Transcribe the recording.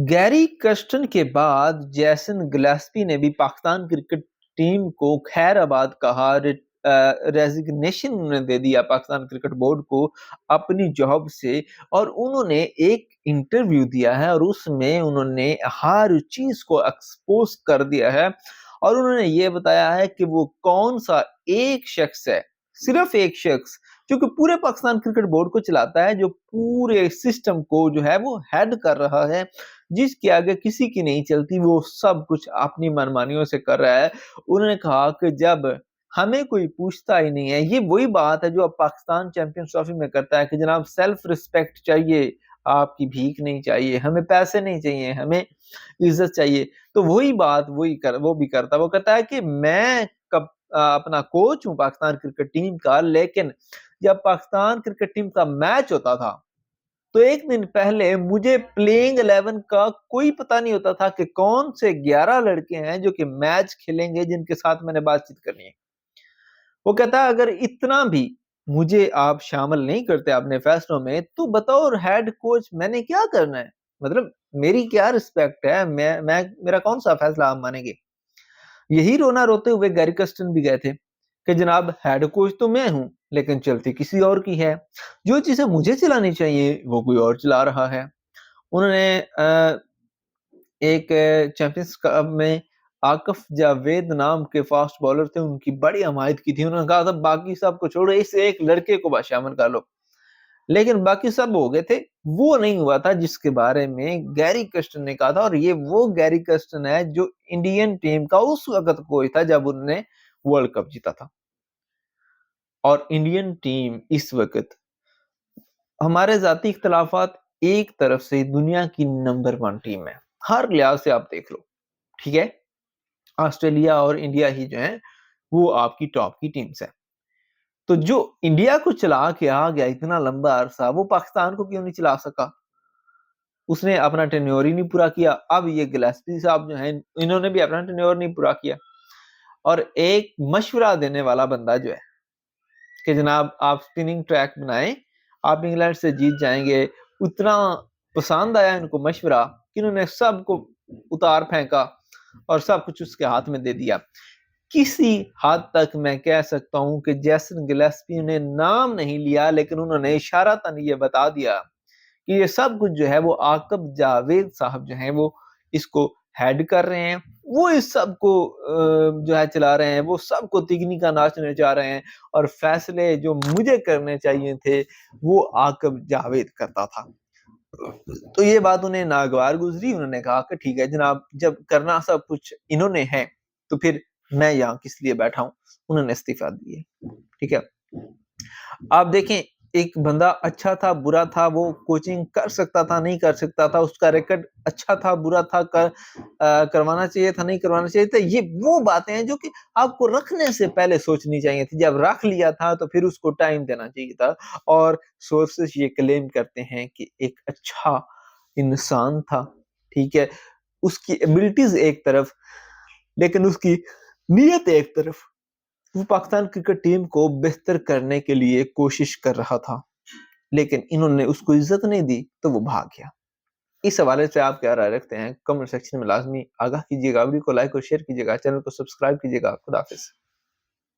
Gary Kirsten के बाद जैसन गिलेस्पी ने भी पाकिस्तान क्रिकेट टीम को खैराबाद कहा, रेजिग्नेशन उन्होंने दे दिया पाकिस्तान क्रिकेट बोर्ड को अपनी जॉब से। और उन्होंने एक इंटरव्यू दिया है और उसमें उन्होंने हर चीज को एक्सपोज कर दिया है और उन्होंने ये बताया है कि वो कौन सा एक शख्स है, सिर्फ एक शख्स जो कि पूरे पाकिस्तान क्रिकेट बोर्ड को चलाता है, जो पूरे सिस्टम को जो है वो हेड कर रहा है, जिसके आगे किसी की नहीं चलती, वो सब कुछ अपनी मनमानियों से कर रहा है। उन्होंने कहा कि जब हमें कोई पूछता ही नहीं है, ये वही बात है जो अब पाकिस्तान चैंपियंस ट्रॉफी में करता है कि जनाब सेल्फ रिस्पेक्ट चाहिए, आपकी भीख नहीं चाहिए, हमें पैसे नहीं चाहिए, हमें इज्जत चाहिए। तो वही बात वो भी करता है। वो कहता है कि मैं अपना कोच हूँ पाकिस्तान क्रिकेट टीम का, लेकिन जब पाकिस्तान क्रिकेट टीम का मैच होता था तो एक दिन पहले मुझे प्लेइंग 11 का कोई पता नहीं होता था कि कौन से 11 लड़के हैं जो कि मैच खेलेंगे, जिनके साथ मैंने बातचीत करनी है। वो कहता है अगर इतना भी मुझे आप शामिल नहीं करते अपने फैसलों में, तो बताओ हेड कोच मैंने क्या करना है, मतलब मेरी क्या रिस्पेक्ट है, मैं मेरा कौन सा फैसला आप मानेंगे। यही रोना रोते हुए गैरी कर्स्टन भी गए थे कि जनाब हेड कोच तो मैं हूं, लेकिन चलती किसी और की है, जो चीजें मुझे चलानी चाहिए वो कोई और चला रहा है। उन्होंने एक चैंपियंस कप में आकिफ जावेद नाम के फास्ट बॉलर थे, उनकी बड़ी हमायत की थी। उन्होंने कहा था बाकी सब को छोड़ो, इस एक लड़के को बस शामिल कर लो, लेकिन बाकी सब हो गए थे, वो नहीं हुआ था जिसके बारे में गैरी कर्स्टन ने कहा था। और ये वो गैरी कर्स्टन है जो इंडियन टीम का उस वक्त कोच था जब उन्होंने वर्ल्ड कप जीता था। और इंडियन टीम इस वक्त हमारे जाती इख्तलाफात एक तरफ से दुनिया की नंबर 1 टीम है, हर लिहाज से आप देख लो, ठीक है। ऑस्ट्रेलिया और इंडिया ही जो है वो आपकी टॉप की टीम्स है। तो जो इंडिया को चला के आ गया इतना लंबा अरसा, वो पाकिस्तान को क्यों नहीं चला सका? उसने अपना टेन्योर ही नहीं पूरा किया। अब ये गिलेस्पी साहब जो हैं, इन्होंने भी अपना टेन्योर नहीं पूरा किया। और एक मशवरा देने वाला बंदा जो है कि जनाब आप स्पिनिंग ट्रैक बनाएं, आप इंग्लैंड से जीत जाएंगे, उतना पसंद आया इनको मशवरा कि इन्होंने सबको उतार फेंका और सब कुछ उसके हाथ में दे दिया। किसी हद तक मैं कह सकता हूं कि जैसन गिलेस्पी ने नाम नहीं लिया, लेकिन उन्होंने इशारतन ये बता दिया कि ये सब कुछ जो है वो आकिब जावेद साहब जो हैं वो इसको हेड कर रहे हैं, वो इस सब को जो है चला रहे हैं, वो सबको तिगनी का नाच नचा रहे हैं, और फैसले जो मुझे करने चाहिए थे वो आकिब जावेद करता था। तो ये बात उन्हें नागवार गुजरी। उन्होंने कहा कि ठीक है जनाब, जब करना सब कुछ इन्होंने है तो फिर मैं यहाँ किस लिए बैठा हूँ। उन्होंने इस्तीफा दिए, ठीक है। आप देखें, एक बंदा अच्छा था बुरा था, वो कोचिंग कर सकता था नहीं कर सकता था, उसका रिकॉर्ड अच्छा था बुरा था, करवाना चाहिए था नहीं करवाना चाहिए था, ये वो बातें हैं जो कि आपको रखने से पहले सोचनी चाहिए थी। जब रख लिया था तो फिर उसको टाइम देना चाहिए था। और सोर्सेस ये क्लेम करते हैं कि एक अच्छा इंसान था, ठीक है, उसकी एबिलिटीज एक तरफ, लेकिन उसकी नीयत एक तरफ। वो पाकिस्तान क्रिकेट टीम को बेहतर करने के लिए कोशिश कर रहा था, लेकिन इन्होंने उसको इज्जत नहीं दी तो वो भाग गया। इस हवाले से आप क्या राय रखते हैं? कमेंट सेक्शन में लाजमी आगाह कीजिएगा। वीडियो को लाइक और शेयर कीजिएगा, चैनल को सब्सक्राइब कीजिएगा। खुदा हाफिज।